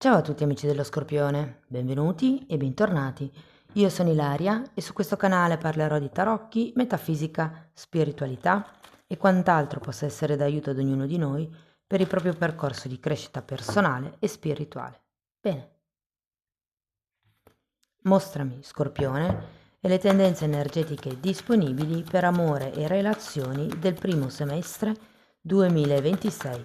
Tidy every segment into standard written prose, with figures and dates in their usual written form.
Ciao a tutti amici dello Scorpione, benvenuti e bentornati. Io sono Ilaria e su questo canale parlerò di tarocchi, metafisica, spiritualità e quant'altro possa essere d'aiuto ad ognuno di noi per il proprio percorso di crescita personale e spirituale. Bene, mostrami, Scorpione, e le tendenze energetiche disponibili per amore e relazioni del primo semestre 2026.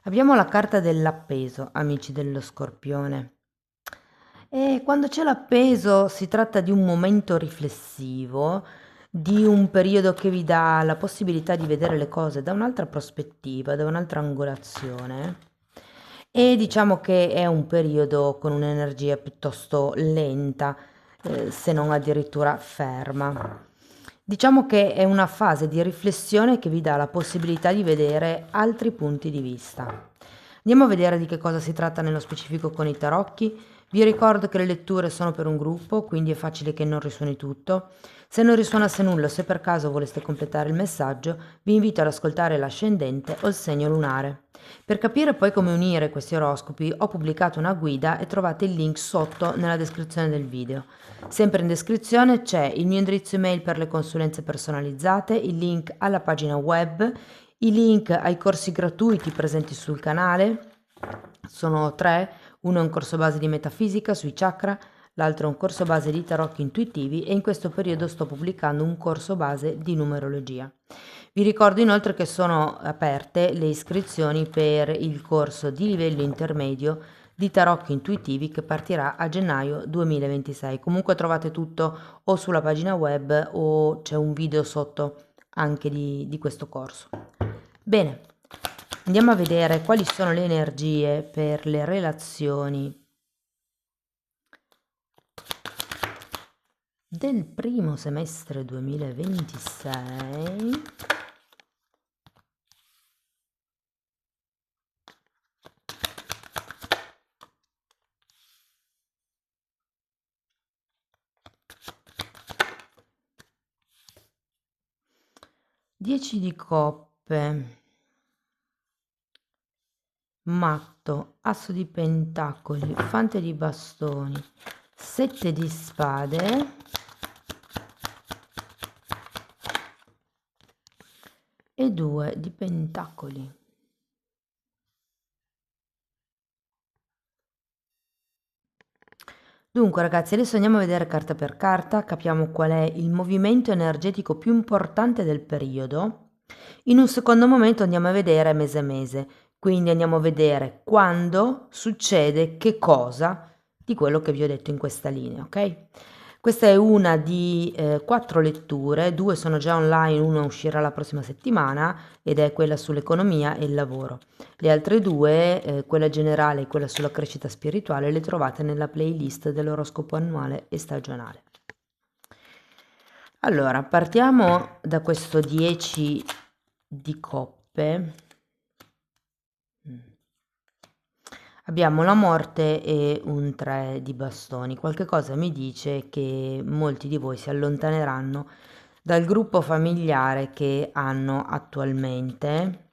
Abbiamo la carta dell'appeso, amici dello Scorpione. E quando c'è l'appeso si tratta di un momento riflessivo, di un periodo che vi dà la possibilità di vedere le cose da un'altra prospettiva, da un'altra angolazione. E diciamo che è un periodo con un'energia piuttosto lenta, se non addirittura ferma. Diciamo che è una fase di riflessione che vi dà la possibilità di vedere altri punti di vista. Andiamo a vedere di che cosa si tratta nello specifico con i tarocchi. Vi ricordo che le letture sono per un gruppo, quindi è facile che non risuoni tutto. Se non risuonasse nulla o se per caso voleste completare il messaggio, vi invito ad ascoltare l'ascendente o il segno lunare. Per capire poi come unire questi oroscopi ho pubblicato una guida e trovate il link sotto nella descrizione del video. Sempre in descrizione c'è il mio indirizzo email per le consulenze personalizzate, il link alla pagina web, i link ai corsi gratuiti presenti sul canale. Sono tre: uno è un corso base di metafisica sui chakra, l'altro è un corso base di tarocchi intuitivi e in questo periodo sto pubblicando un corso base di numerologia. Vi ricordo inoltre che sono aperte le iscrizioni per il corso di livello intermedio di tarocchi intuitivi che partirà a gennaio 2026. Comunque trovate tutto o sulla pagina web o c'è un video sotto anche di questo corso. Bene, andiamo a vedere quali sono le energie per le relazioni del primo semestre 2026. Dieci di coppe, matto, asso di pentacoli, fante di bastoni, sette di spade e due di pentacoli. Dunque ragazzi, adesso andiamo a vedere carta per carta, capiamo qual è il movimento energetico più importante del periodo. In un secondo momento andiamo a vedere mese a mese, quindi andiamo a vedere quando succede che cosa di quello che vi ho detto in questa linea, ok? Questa è una di 4 letture, 2 sono già online, una uscirà la prossima settimana ed è quella sull'economia e il lavoro. Le altre due, quella generale e quella sulla crescita spirituale, le trovate nella playlist dell'oroscopo annuale e stagionale. Allora, partiamo da questo 10 di coppe. Abbiamo la morte e un 3 di bastoni. Qualche cosa mi dice che molti di voi si allontaneranno dal gruppo familiare che hanno attualmente.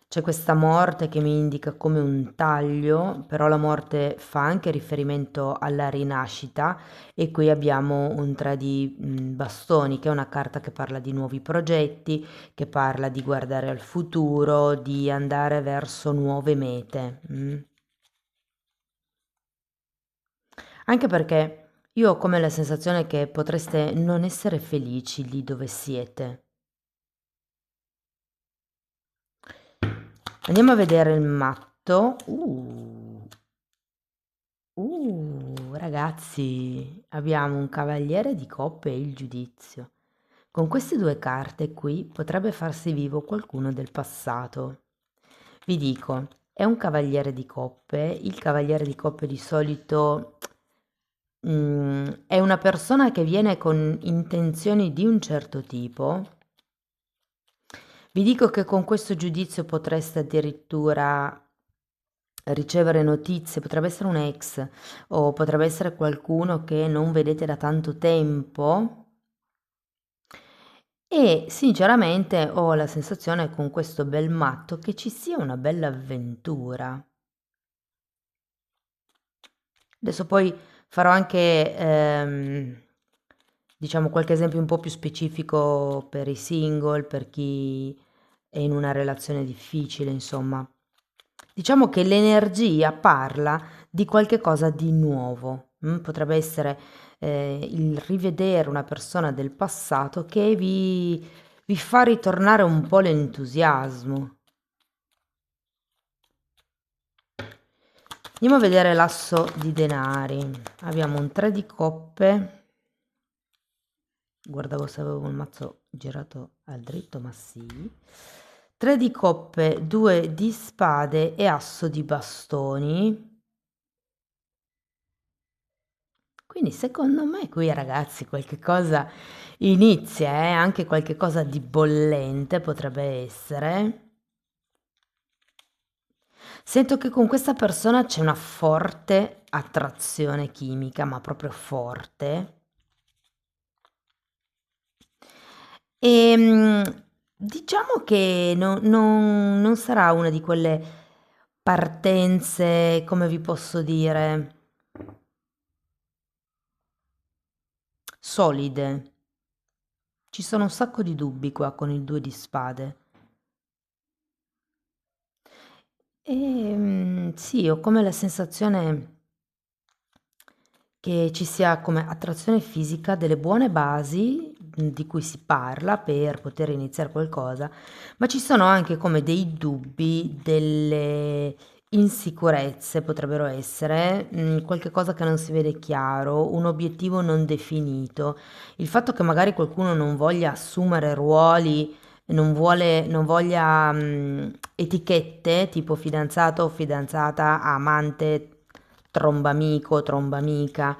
C'è questa morte che mi indica come un taglio, però la morte fa anche riferimento alla rinascita e qui abbiamo un 3 di bastoni, che è una carta che parla di nuovi progetti, che parla di guardare al futuro, di andare verso nuove mete. Anche perché io ho come la sensazione che potreste non essere felici lì dove siete. Andiamo a vedere il matto. Ragazzi, abbiamo un cavaliere di coppe e il giudizio. Con queste due carte qui potrebbe farsi vivo qualcuno del passato. Vi dico, è un cavaliere di coppe. Il cavaliere di coppe di solito è una persona che viene con intenzioni di un certo tipo. Vi dico che con questo giudizio potreste addirittura ricevere notizie, potrebbe essere un ex o potrebbe essere qualcuno che non vedete da tanto tempo e sinceramente ho la sensazione con questo bel matto che ci sia una bella avventura. Adesso poi farò anche, diciamo, qualche esempio un po' più specifico per i single, per chi è in una relazione difficile, insomma. Diciamo che l'energia parla di qualche cosa di nuovo. Potrebbe essere il rivedere una persona del passato che vi fa ritornare un po' l'entusiasmo. Andiamo a vedere l'asso di denari. Abbiamo un 3 di coppe. Guardavo se avevo il mazzo girato al dritto, ma sì. 3 di coppe, 2 di spade e asso di bastoni. Quindi secondo me qui ragazzi qualche cosa inizia, anche qualche cosa di bollente potrebbe essere. Sento che con questa persona c'è una forte attrazione chimica, ma proprio forte. Ehm, diciamo che non sarà una di quelle partenze, come vi posso dire, solide. Ci sono un sacco di dubbi qua con il 2 di spade. Sì, ho come la sensazione che ci sia come attrazione fisica delle buone basi, di cui si parla per poter iniziare qualcosa, ma ci sono anche come dei dubbi, delle insicurezze potrebbero essere, qualche cosa che non si vede chiaro, un obiettivo non definito. Il fatto che magari qualcuno non voglia assumere ruoli, non voglia, etichette tipo fidanzato o fidanzata, amante, trombamico, trombamica.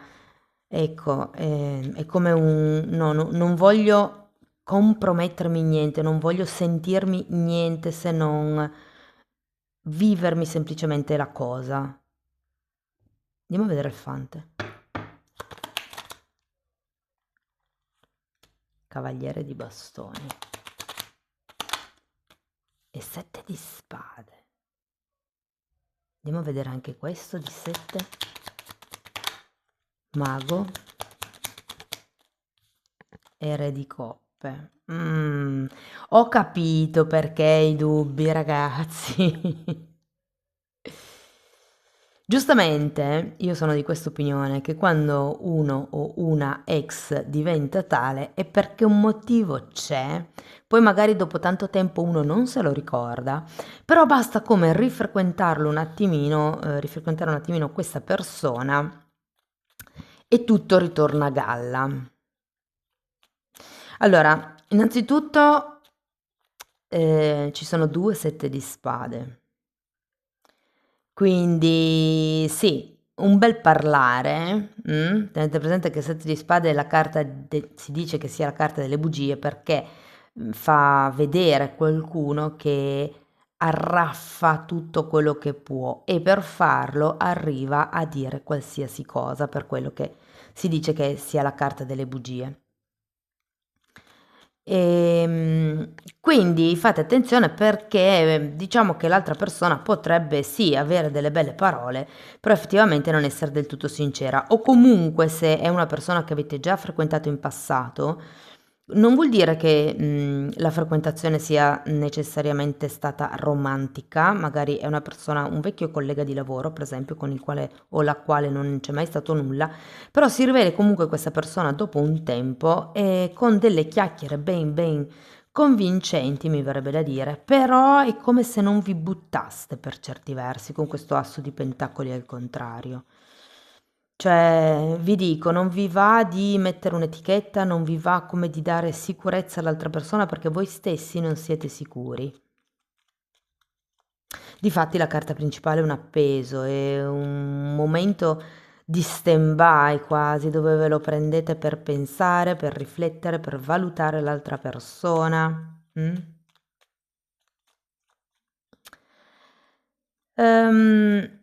Ecco, è come un no, non voglio compromettermi in niente, non voglio sentirmi niente se non vivermi semplicemente la cosa. Andiamo a vedere il fante. Cavaliere di bastoni e 7 di spade. Andiamo a vedere anche questo di 7. Mago e re di coppe. Ho capito perché i dubbi, ragazzi. Giustamente, io sono di questa opinione che quando uno o una ex diventa tale è perché un motivo c'è, poi magari dopo tanto tempo uno non se lo ricorda, però basta come rifrequentare un attimino questa persona e tutto ritorna a galla. Allora, innanzitutto ci sono 2 sette di spade. Quindi sì, un bel parlare, tenete presente che 7 di spade è la carta si dice che sia la carta delle bugie perché fa vedere qualcuno che arraffa tutto quello che può e per farlo arriva a dire qualsiasi cosa, per quello che si dice che sia la carta delle bugie. Quindi fate attenzione perché diciamo che l'altra persona potrebbe sì avere delle belle parole, però effettivamente non essere del tutto sincera. O comunque se è una persona che avete già frequentato in passato, non vuol dire che la frequentazione sia necessariamente stata romantica, magari è una persona, un vecchio collega di lavoro, per esempio, con il quale o la quale non c'è mai stato nulla, però si rivede comunque questa persona dopo un tempo e con delle chiacchiere ben convincenti, mi verrebbe da dire, però è come se non vi buttaste per certi versi con questo asso di pentacoli al contrario. Cioè, vi dico, non vi va di mettere un'etichetta, non vi va come di dare sicurezza all'altra persona perché voi stessi non siete sicuri. Difatti la carta principale è un appeso, è un momento di stand-by quasi, dove ve lo prendete per pensare, per riflettere, per valutare l'altra persona. Ehm,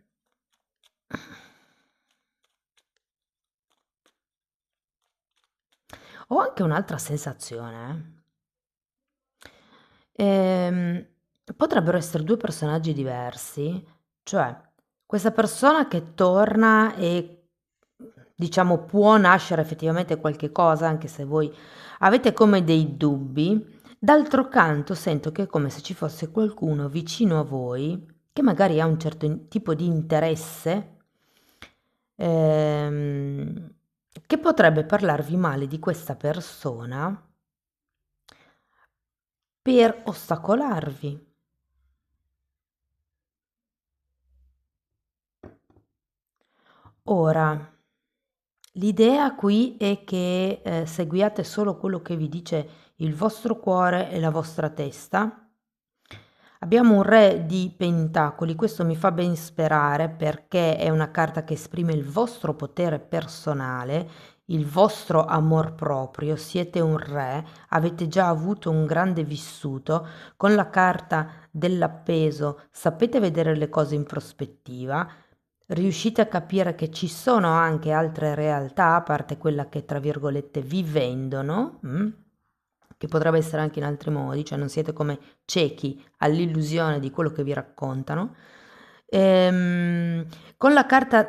Ho anche un'altra sensazione. Ehm, Potrebbero essere due personaggi diversi, cioè questa persona che torna e diciamo può nascere effettivamente qualche cosa, anche se voi avete come dei dubbi. D'altro canto sento che è come se ci fosse qualcuno vicino a voi che magari ha un certo tipo di interesse, ehm, che potrebbe parlarvi male di questa persona per ostacolarvi. Ora, l'idea qui è che seguiate solo quello che vi dice il vostro cuore e la vostra testa. Abbiamo un re di pentacoli, questo mi fa ben sperare perché è una carta che esprime il vostro potere personale, il vostro amor proprio, siete un re, avete già avuto un grande vissuto, con la carta dell'appeso sapete vedere le cose in prospettiva, riuscite a capire che ci sono anche altre realtà, a parte quella che tra virgolette vi vendono, che potrebbe essere anche in altri modi, cioè non siete come ciechi all'illusione di quello che vi raccontano. Ehm, con la carta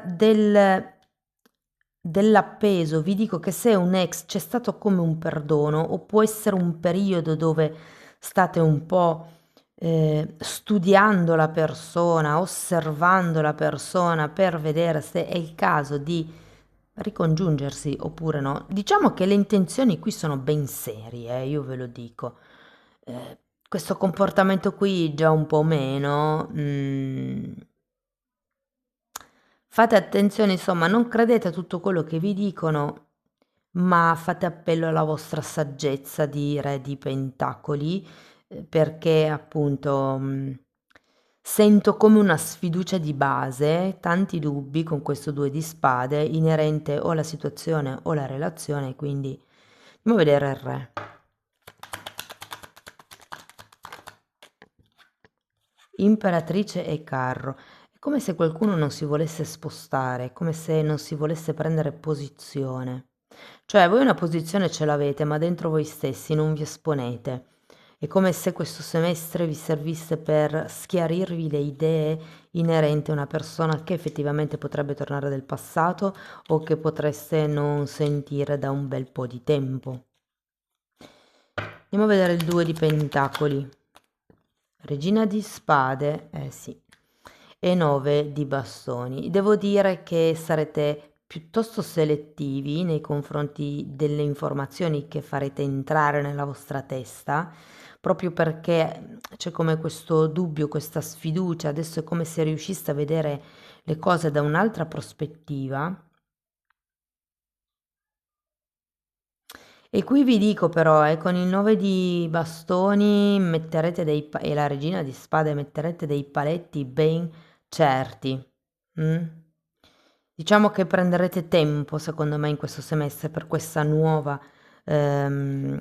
dell'appeso vi dico che se un ex c'è stato come un perdono o può essere un periodo dove state un po' studiando la persona, osservando la persona per vedere se è il caso di ricongiungersi oppure no. Diciamo che le intenzioni qui sono ben serie, io ve lo dico. Questo comportamento qui già un po' meno. Fate attenzione, insomma, non credete a tutto quello che vi dicono, ma fate appello alla vostra saggezza di Re di Pentacoli, perché appunto sento come una sfiducia di base, tanti dubbi con questo due di spade inerente o alla situazione o alla relazione, quindi andiamo a vedere il Re. Imperatrice e carro. È come se qualcuno non si volesse spostare, è come se non si volesse prendere posizione. Cioè, voi una posizione ce l'avete, ma dentro voi stessi non vi esponete. È come se questo semestre vi servisse per schiarirvi le idee inerenti a una persona che effettivamente potrebbe tornare del passato o che potreste non sentire da un bel po' di tempo. Andiamo a vedere il 2 di pentacoli. Regina di spade, eh sì, e 9 di bastoni. Devo dire che sarete piuttosto selettivi nei confronti delle informazioni che farete entrare nella vostra testa, proprio perché c'è come questo dubbio, questa sfiducia, adesso è come se riusciste a vedere le cose da un'altra prospettiva. E qui vi dico però, con il 9 di bastoni metterete e la regina di spade metterete dei paletti ben certi. Mm? Diciamo che prenderete tempo, secondo me, in questo semestre per questa nuova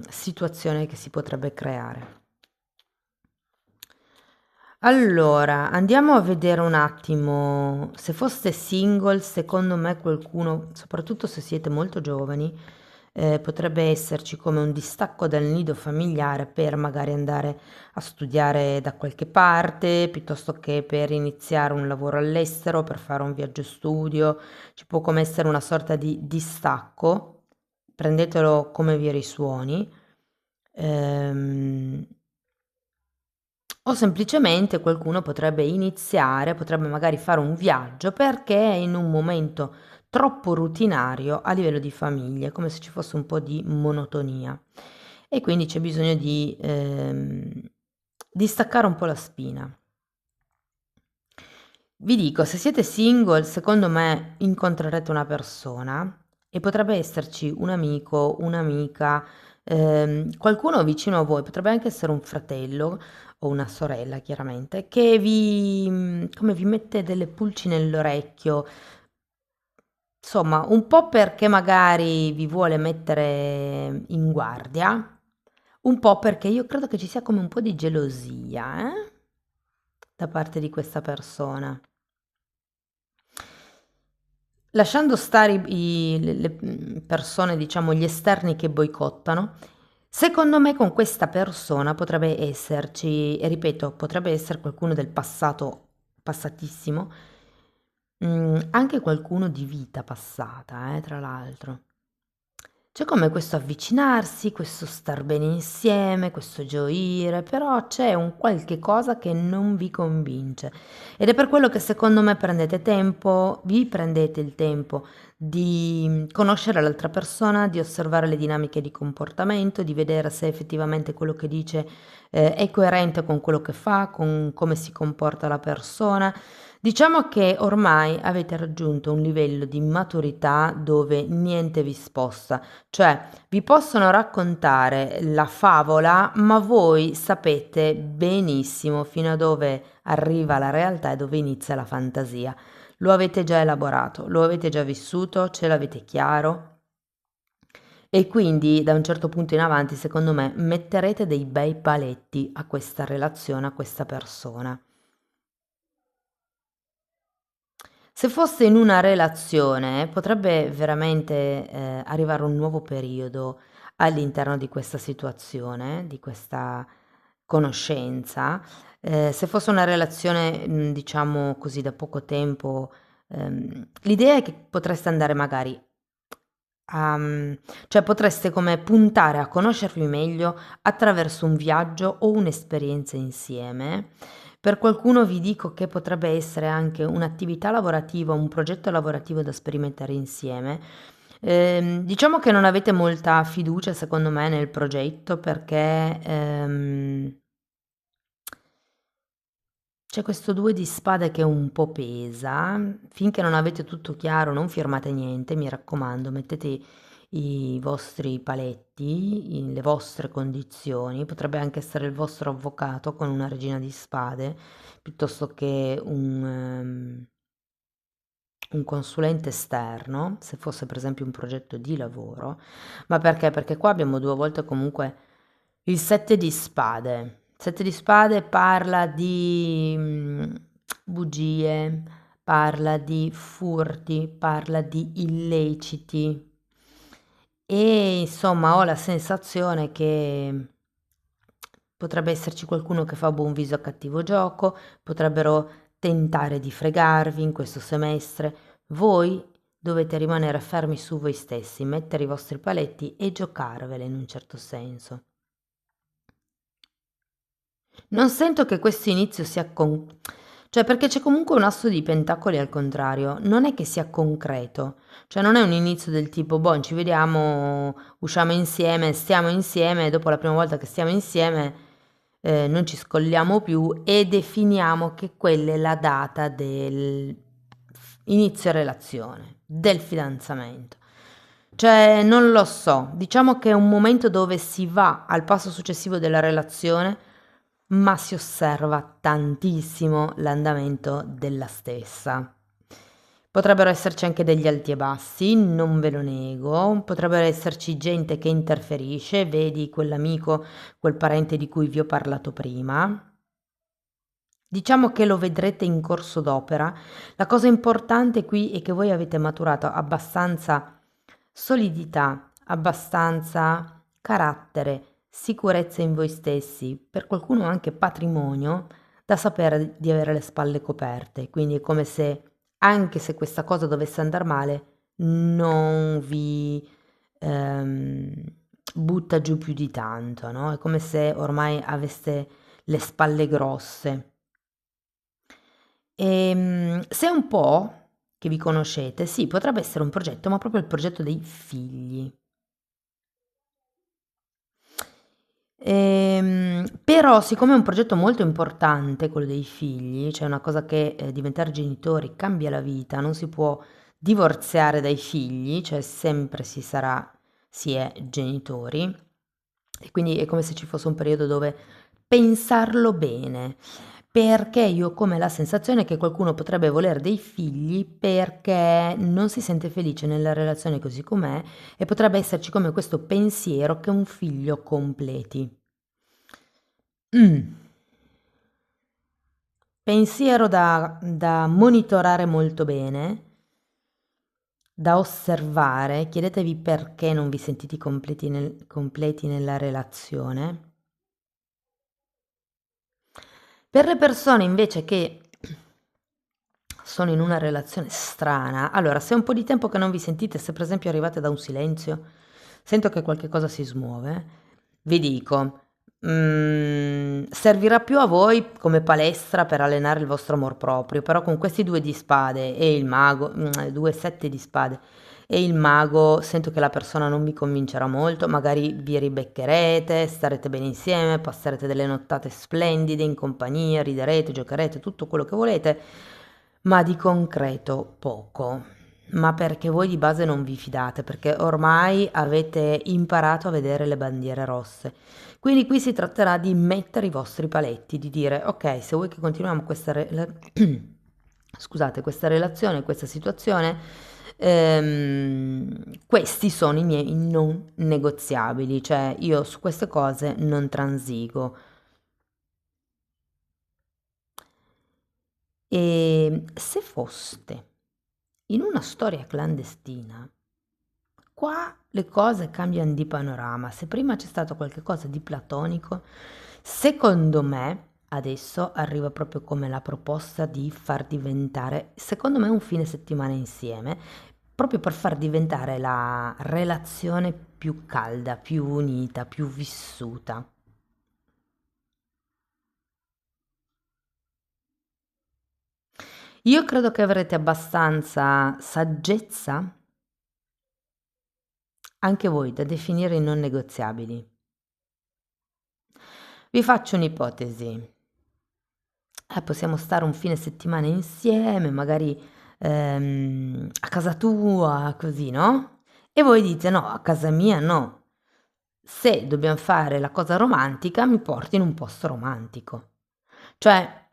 situazione che si potrebbe creare. Allora, andiamo a vedere un attimo, se foste single, secondo me qualcuno, soprattutto se siete molto giovani, potrebbe esserci come un distacco dal nido familiare per magari andare a studiare da qualche parte, piuttosto che per iniziare un lavoro all'estero, per fare un viaggio studio, ci può come essere una sorta di distacco, prendetelo come vi risuoni. Ehm, o semplicemente qualcuno potrebbe iniziare, potrebbe magari fare un viaggio perché è in un momento troppo rutinario a livello di famiglia, come se ci fosse un po' di monotonia e quindi c'è bisogno di staccare un po' la spina. Vi dico, se siete single, secondo me incontrerete una persona e potrebbe esserci un amico, un'amica, qualcuno vicino a voi, potrebbe anche essere un fratello o una sorella, chiaramente, che come vi mette delle pulci nell'orecchio, insomma, un po' perché magari vi vuole mettere in guardia, un po' perché io credo che ci sia come un po' di gelosia, da parte di questa persona. Lasciando stare le persone, diciamo, gli esterni che boicottano, Secondo me con questa persona potrebbe esserci, e ripeto, potrebbe essere qualcuno del passato, passatissimo, anche qualcuno di vita passata, tra l'altro. C'è come questo avvicinarsi, questo star bene insieme, questo gioire, però c'è un qualche cosa che non vi convince. Ed è per quello che secondo me prendete tempo, vi prendete il tempo di conoscere l'altra persona, di osservare le dinamiche di comportamento, di vedere se effettivamente quello che dice, è coerente con quello che fa, con come si comporta la persona. Diciamo che ormai avete raggiunto un livello di maturità dove niente vi sposta, cioè vi possono raccontare la favola, ma voi sapete benissimo fino a dove arriva la realtà e dove inizia la fantasia. Lo avete già elaborato, lo avete già vissuto, ce l'avete chiaro e quindi da un certo punto in avanti, secondo me, metterete dei bei paletti a questa relazione, a questa persona. Se foste in una relazione, potrebbe veramente, arrivare un nuovo periodo all'interno di questa situazione, di questa conoscenza. Se fosse una relazione, diciamo così, da poco tempo, l'idea è che potreste andare magari cioè potreste come puntare a conoscervi meglio attraverso un viaggio o un'esperienza insieme. Per qualcuno vi dico che potrebbe essere anche un'attività lavorativa, un progetto lavorativo da sperimentare insieme. Diciamo che non avete molta fiducia, secondo me, nel progetto perché c'è questo 2 di spade che un po' pesa. Finché non avete tutto chiaro, non firmate niente, mi raccomando, mettete i vostri paletti, le vostre condizioni. Potrebbe anche essere il vostro avvocato con una regina di spade, piuttosto che un consulente esterno, se fosse per esempio un progetto di lavoro. Ma perché? Perché qua abbiamo due volte comunque il 7 di spade. 7 di spade parla di bugie, parla di furti, parla di illeciti e insomma ho la sensazione che potrebbe esserci qualcuno che fa buon viso a cattivo gioco, potrebbero tentare di fregarvi in questo semestre. Voi dovete rimanere fermi su voi stessi, mettere i vostri paletti e giocarvele in un certo senso. Non sento che questo inizio sia cioè perché c'è comunque un asso di pentacoli al contrario, non è che sia concreto, cioè non è un inizio del tipo, boh, ci vediamo, usciamo insieme, stiamo insieme, e dopo la prima volta che stiamo insieme non ci scolliamo più e definiamo che quella è la data del inizio relazione, del fidanzamento. Cioè, non lo so, diciamo che è un momento dove si va al passo successivo della relazione, ma si osserva tantissimo l'andamento della stessa. Potrebbero esserci anche degli alti e bassi, non ve lo nego, potrebbero esserci gente che interferisce, vedi quell'amico, quel parente di cui vi ho parlato prima. Diciamo che lo vedrete in corso d'opera. La cosa importante qui è che voi avete maturato abbastanza solidità, abbastanza carattere, sicurezza in voi stessi, per qualcuno anche patrimonio, da sapere di avere le spalle coperte. Quindi è come se, anche se questa cosa dovesse andare male, non vi ehm, butta giù più di tanto, no? È come se ormai aveste le spalle grosse. Se è un po' che vi conoscete, sì, potrebbe essere un progetto, ma proprio il progetto dei figli. Però siccome è un progetto molto importante quello dei figli, cioè una cosa che, diventare genitori cambia la vita, non si può divorziare dai figli, cioè sempre si è genitori e quindi è come se ci fosse un periodo dove pensarlo bene, perché io ho come la sensazione che qualcuno potrebbe voler dei figli perché non si sente felice nella relazione così com'è e potrebbe esserci come questo pensiero che un figlio completi. Mm. Pensiero da monitorare molto bene, da osservare, chiedetevi perché non vi sentite completi nella relazione. Per le persone invece che sono in una relazione strana, allora se è un po' di tempo che non vi sentite, se per esempio arrivate da un silenzio, sento che qualche cosa si smuove, vi dico, servirà più a voi come palestra per allenare il vostro amor proprio, però con questi due di spade e il mago, due sette di spade e il mago, sento che la persona non vi convincerà molto, magari vi ribeccherete, starete bene insieme, passerete delle nottate splendide in compagnia, riderete, giocherete, tutto quello che volete, ma di concreto poco. Ma perché voi di base non vi fidate, perché ormai avete imparato a vedere le bandiere rosse. Quindi qui si tratterà di mettere i vostri paletti, di dire ok, se vuoi che continuiamo scusate, questa relazione, questa situazione, questi sono i miei non negoziabili, cioè io su queste cose non transigo. E se foste in una storia clandestina, qua le cose cambiano di panorama. Se prima c'è stato qualche cosa di platonico, secondo me adesso arriva proprio come la proposta di far diventare, secondo me, un fine settimana insieme, proprio per far diventare la relazione più calda, più unita, più vissuta. Io credo che avrete abbastanza saggezza, anche voi, da definire i non negoziabili. Vi faccio un'ipotesi. Possiamo stare un fine settimana insieme, magari a casa tua, così, no? E voi dite no, a casa mia no. Se dobbiamo fare la cosa romantica, mi porti in un posto romantico. Cioè,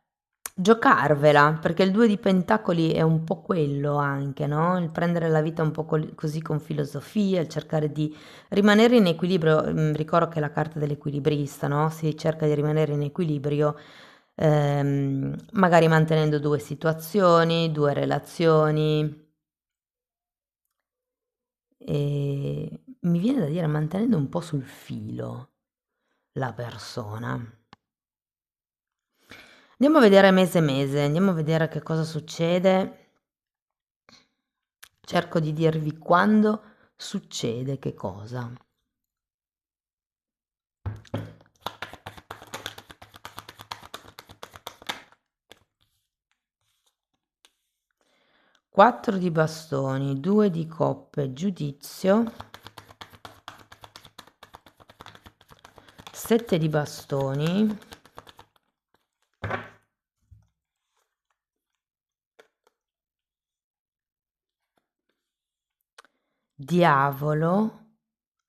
giocarvela, perché il 2 di pentacoli è un po' quello anche, no? Il prendere la vita un po' così con filosofia, il cercare di rimanere in equilibrio. Ricordo che è la carta dell'equilibrista, no? Si cerca di rimanere in equilibrio, magari mantenendo due situazioni, due relazioni. E mi viene da dire mantenendo un po' sul filo la persona. Andiamo a vedere mese mese, andiamo a vedere che cosa succede. Cerco di dirvi quando succede che cosa. Quattro di bastoni, due di coppe, giudizio, sette di bastoni, diavolo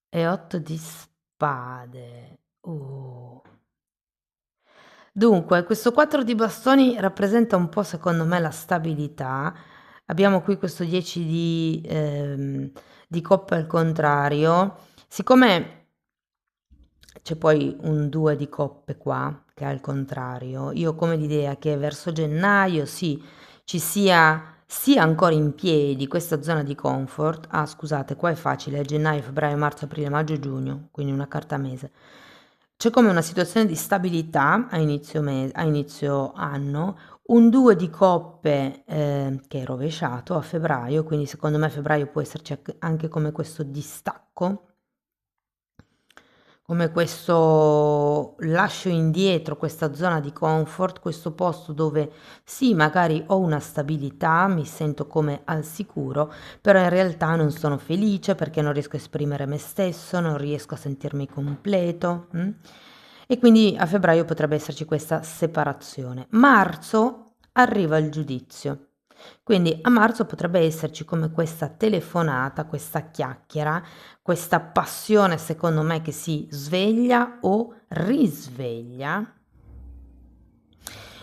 e 8 di spade. Dunque, questo 4 di bastoni rappresenta un po', secondo me, la stabilità. Abbiamo qui questo 10 di coppe al contrario. Siccome c'è poi un 2 di coppe qua, che è al contrario, io ho come l'idea che verso gennaio sì, ci sia ancora in piedi questa zona di comfort. Ah, scusate, qua è facile, è gennaio, febbraio, marzo, aprile, maggio, giugno, quindi una carta mese. C'è come una situazione di stabilità a inizio anno, un 2 di coppe che è rovesciato a febbraio, quindi secondo me febbraio può esserci anche come questo distacco, come questo lascio indietro questa zona di comfort, questo posto dove sì, magari ho una stabilità, mi sento come al sicuro, però in realtà non sono felice perché non riesco a esprimere me stesso, non riesco a sentirmi completo. E quindi a febbraio potrebbe esserci questa separazione. Marzo arriva il giudizio. Quindi a marzo potrebbe esserci come questa telefonata, questa chiacchiera, questa passione secondo me che si sveglia o risveglia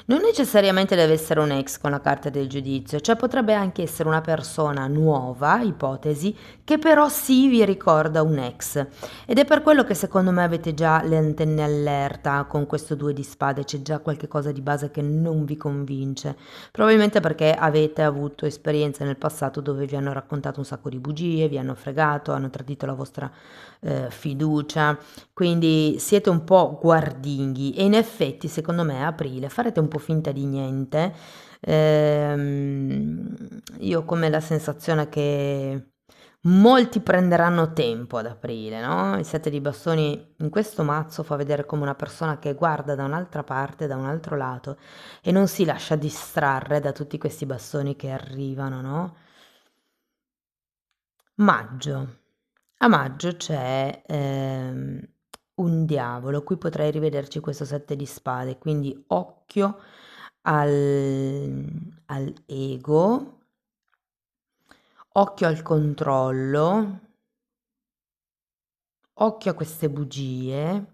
Non necessariamente deve essere un ex con la carta del giudizio, cioè potrebbe anche essere una persona nuova, ipotesi, che però sì vi ricorda un ex. Ed è per quello che secondo me avete già le antenne allerta con questo 2 di spade, c'è già qualche cosa di base che non vi convince. Probabilmente perché avete avuto esperienze nel passato dove vi hanno raccontato un sacco di bugie, vi hanno fregato, hanno tradito la vostra fiducia, quindi siete un po' guardinghi e in effetti secondo me a aprile farete un po' finta di niente. Io ho come la sensazione che molti prenderanno tempo ad aprile, no? Il 7 di bastoni in questo mazzo fa vedere come una persona che guarda da un'altra parte, da un altro lato e non si lascia distrarre da tutti questi bastoni che arrivano, no? Maggio. A maggio c'è un diavolo, qui potrei rivederci questo 7 di spade, quindi occhio al ego, occhio al controllo, occhio a queste bugie.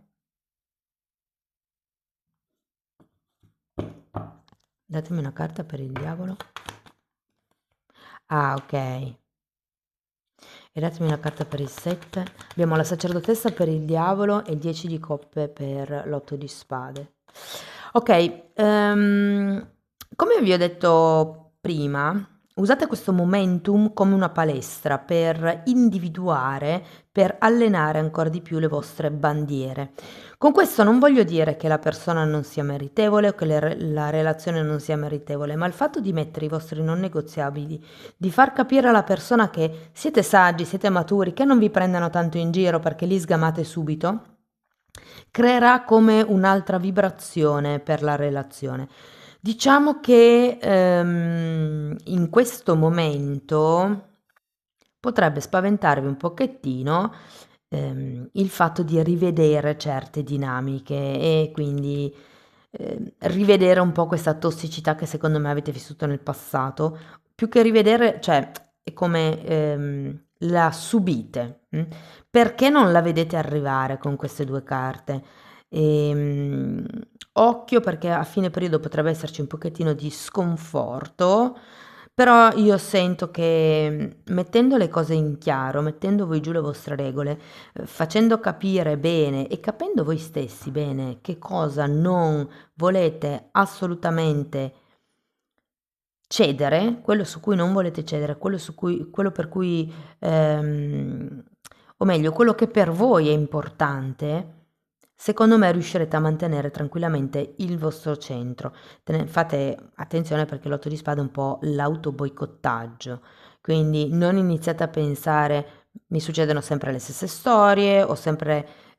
Datemi una carta per il diavolo. Ah, ok. E datemi una carta per il 7. Abbiamo la sacerdotessa per il diavolo e 10 di coppe per l'8 di spade. Ok, come vi ho detto prima, usate questo momentum come una palestra per individuare, per allenare ancora di più le vostre bandiere. Con questo non voglio dire che la persona non sia meritevole o che la relazione non sia meritevole, ma il fatto di mettere i vostri non negoziabili, di far capire alla persona che siete saggi, siete maturi, che non vi prendano tanto in giro perché li sgamate subito, creerà come un'altra vibrazione per la relazione. Diciamo che in questo momento potrebbe spaventarvi un pochettino il fatto di rivedere certe dinamiche e quindi rivedere un po' questa tossicità che secondo me avete vissuto nel passato, più che rivedere, cioè è come la subite. Perché non la vedete arrivare con queste due carte? Ehm, occhio perché a fine periodo potrebbe esserci un pochettino di sconforto, però io sento che mettendo le cose in chiaro, mettendo voi giù le vostre regole, facendo capire bene e capendo voi stessi bene che cosa non volete assolutamente cedere, quello su cui non volete cedere, quello per cui, o meglio, quello che per voi è importante, secondo me riuscirete a mantenere tranquillamente il vostro centro. Fate attenzione perché l'otto di spade è un po' l'autoboicottaggio, quindi non iniziate a pensare mi succedono sempre le stesse storie,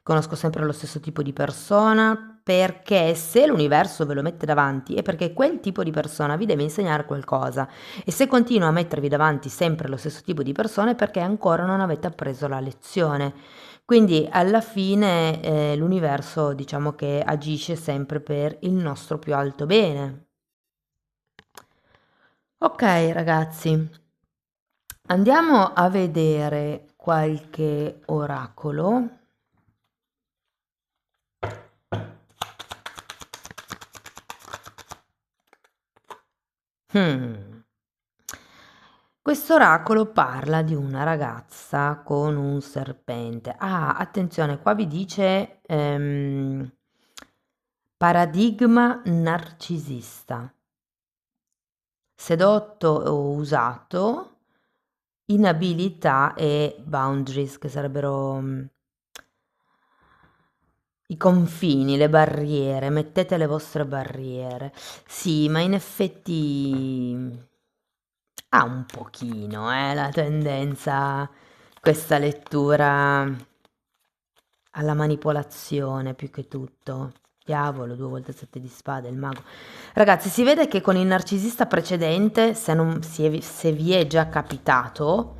conosco sempre lo stesso tipo di persona, perché se l'universo ve lo mette davanti è perché quel tipo di persona vi deve insegnare qualcosa e se continua a mettervi davanti sempre lo stesso tipo di persone è perché ancora non avete appreso la lezione. Quindi alla fine l'universo diciamo che agisce sempre per il nostro più alto bene. Ok ragazzi, andiamo a vedere qualche oracolo. Hmm. Questo oracolo parla di una ragazza con un serpente. Ah, attenzione, qua vi dice paradigma narcisista. Sedotto o usato, inabilità e boundaries, che sarebbero i confini, le barriere. Mettete le vostre barriere. Sì, ma in effetti ha un pochino, la tendenza, questa lettura alla manipolazione più che tutto. Diavolo, 2 volte 7 di spade, il mago. Ragazzi, si vede che con il narcisista precedente, se vi è già capitato,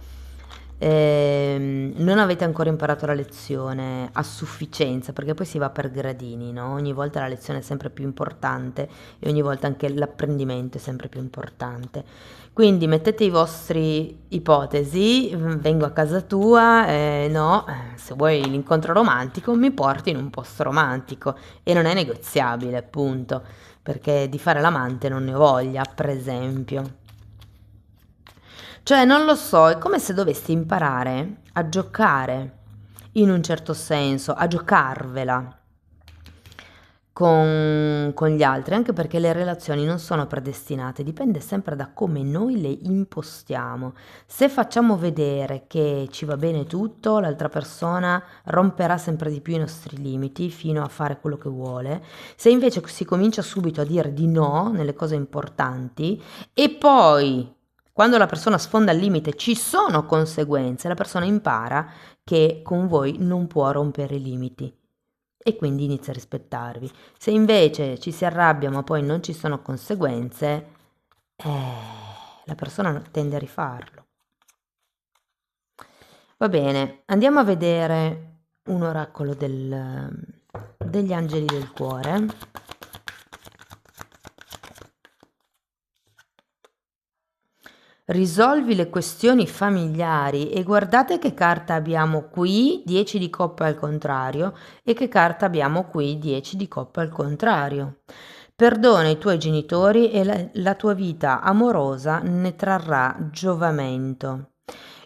non avete ancora imparato la lezione a sufficienza, perché poi si va per gradini, no? Ogni volta la lezione è sempre più importante e ogni volta anche l'apprendimento è sempre più importante. Quindi mettete i vostri ipotesi, vengo a casa tua, no, se vuoi l'incontro romantico mi porti in un posto romantico e non è negoziabile, appunto, perché di fare l'amante non ne ho voglia, per esempio. Cioè, non lo so, è come se dovessi imparare a giocare, in un certo senso, a giocarvela con gli altri, anche perché le relazioni non sono predestinate, dipende sempre da come noi le impostiamo. Se facciamo vedere che ci va bene tutto, l'altra persona romperà sempre di più i nostri limiti fino a fare quello che vuole. Se invece si comincia subito a dire di no nelle cose importanti e poi quando la persona sfonda il limite ci sono conseguenze, la persona impara che con voi non può rompere i limiti e quindi inizia a rispettarvi. Se invece ci si arrabbia ma poi non ci sono conseguenze, la persona tende a rifarlo. Va bene, andiamo a vedere un oracolo degli angeli del cuore. Risolvi le questioni familiari e guardate che carta abbiamo qui, 10 di coppe al contrario, e che carta abbiamo qui, 10 di coppe al contrario. Perdona i tuoi genitori e la tua vita amorosa ne trarrà giovamento.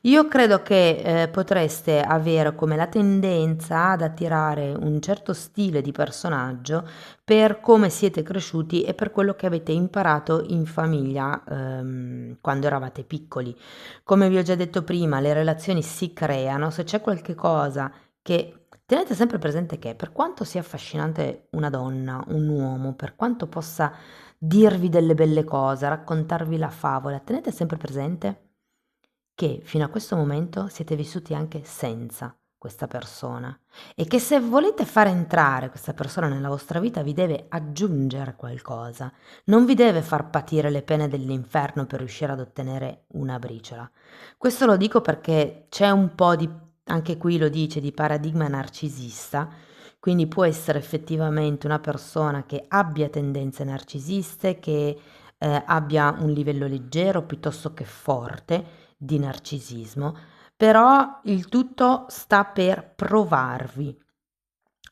Io credo che potreste avere come la tendenza ad attirare un certo stile di personaggio per come siete cresciuti e per quello che avete imparato in famiglia quando eravate piccoli. Come vi ho già detto prima, le relazioni si creano, se c'è qualche cosa che tenete sempre presente che per quanto sia affascinante una donna, un uomo, per quanto possa dirvi delle belle cose, raccontarvi la favola, tenete sempre presente che fino a questo momento siete vissuti anche senza questa persona e che se volete far entrare questa persona nella vostra vita vi deve aggiungere qualcosa, non vi deve far patire le pene dell'inferno per riuscire ad ottenere una briciola. Questo lo dico perché c'è un po' di, anche qui lo dice, di paradigma narcisista, quindi può essere effettivamente una persona che abbia tendenze narcisiste, che abbia un livello leggero piuttosto che forte di narcisismo, però il tutto sta per provarvi.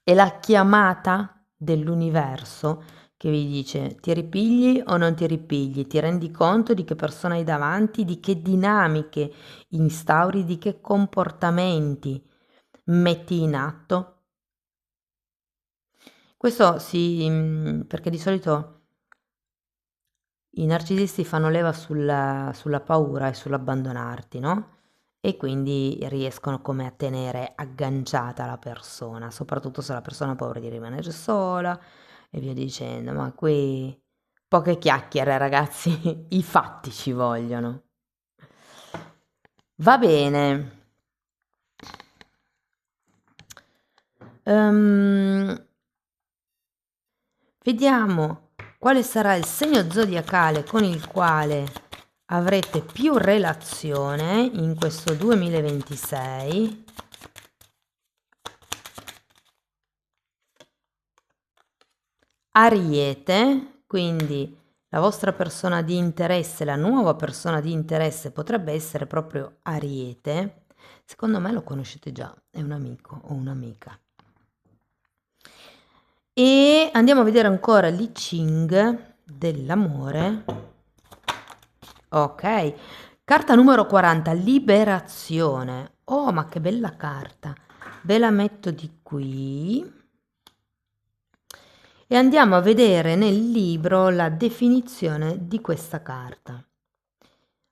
È la chiamata dell'universo che vi dice ti ripigli o non ti ripigli, ti rendi conto di che persona hai davanti, di che dinamiche instauri, di che comportamenti metti in atto. Questo perché di solito i narcisisti fanno leva sulla paura e sull'abbandonarti, no? E quindi riescono come a tenere agganciata la persona, soprattutto se la persona ha paura di rimanere sola e via dicendo. Ma qui poche chiacchiere, ragazzi, i fatti ci vogliono. Va bene. Vediamo quale sarà il segno zodiacale con il quale avrete più relazione in questo 2026. Ariete, quindi la vostra persona di interesse, la nuova persona di interesse potrebbe essere proprio Ariete. Secondo me lo conoscete già, è un amico o un'amica. E andiamo a vedere ancora l'I Ching dell'amore. Ok, carta numero 40, liberazione. Oh, ma che bella carta. Ve la metto di qui. E andiamo a vedere nel libro la definizione di questa carta.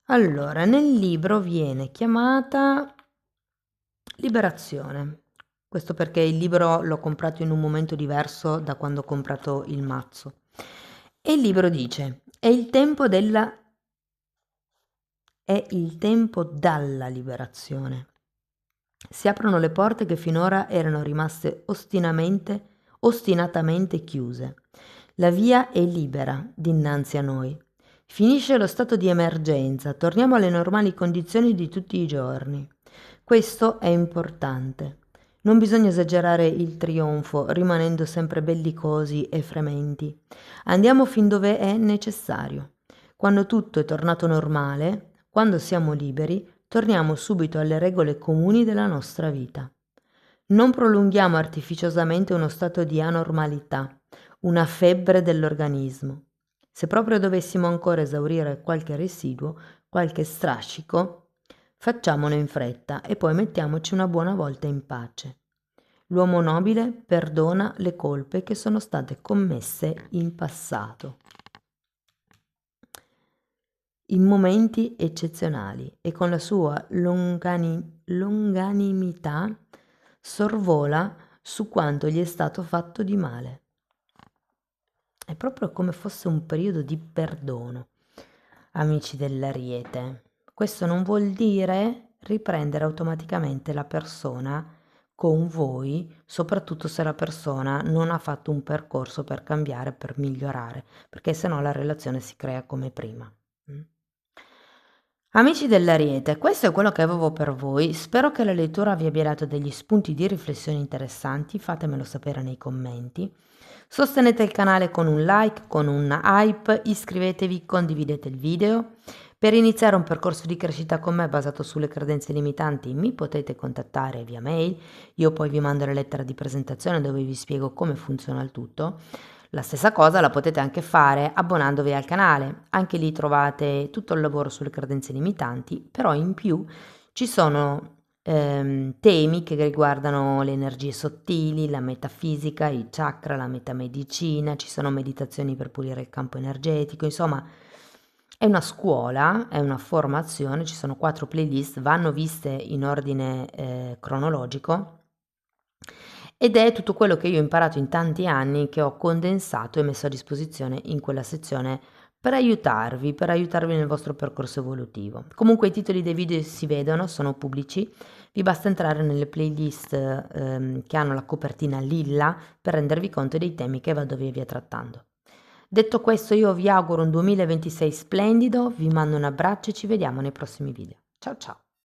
Allora, nel libro viene chiamata liberazione. Questo perché il libro l'ho comprato in un momento diverso da quando ho comprato il mazzo. E il libro dice, è il tempo dalla liberazione. Si aprono le porte che finora erano rimaste ostinatamente chiuse. La via è libera dinanzi a noi. Finisce lo stato di emergenza, torniamo alle normali condizioni di tutti i giorni. Questo è importante. Non bisogna esagerare il trionfo, rimanendo sempre bellicosi e frementi. Andiamo fin dove è necessario. Quando tutto è tornato normale, quando siamo liberi, torniamo subito alle regole comuni della nostra vita. Non prolunghiamo artificiosamente uno stato di anormalità una febbre dell'organismo. Se proprio dovessimo ancora esaurire qualche residuo, qualche strascico, facciamolo in fretta e poi mettiamoci una buona volta in pace. L'uomo nobile perdona le colpe che sono state commesse in passato. In momenti eccezionali e con la sua longanimità sorvola su quanto gli è stato fatto di male. È proprio come fosse un periodo di perdono, amici dell'Ariete. Questo non vuol dire riprendere automaticamente la persona con voi, soprattutto se la persona non ha fatto un percorso per cambiare, per migliorare, perché sennò la relazione si crea come prima. Amici dell'Ariete, questo è quello che avevo per voi. Spero che la lettura vi abbia dato degli spunti di riflessione interessanti, fatemelo sapere nei commenti. Sostenete il canale con un like, con un hype, iscrivetevi, condividete il video. Per iniziare un percorso di crescita con me basato sulle credenze limitanti mi potete contattare via mail, io poi vi mando la lettera di presentazione dove vi spiego come funziona il tutto. La stessa cosa la potete anche fare abbonandovi al canale, anche lì trovate tutto il lavoro sulle credenze limitanti, però in più ci sono temi che riguardano le energie sottili, la metafisica, i chakra, la metamedicina, ci sono meditazioni per pulire il campo energetico, insomma è una scuola, è una formazione, ci sono 4 playlist, vanno viste in ordine cronologico ed è tutto quello che io ho imparato in tanti anni che ho condensato e messo a disposizione in quella sezione per aiutarvi nel vostro percorso evolutivo. Comunque i titoli dei video si vedono, sono pubblici, vi basta entrare nelle playlist che hanno la copertina lilla per rendervi conto dei temi che vado via trattando. Detto questo, io vi auguro un 2026 splendido, vi mando un abbraccio e ci vediamo nei prossimi video. Ciao ciao!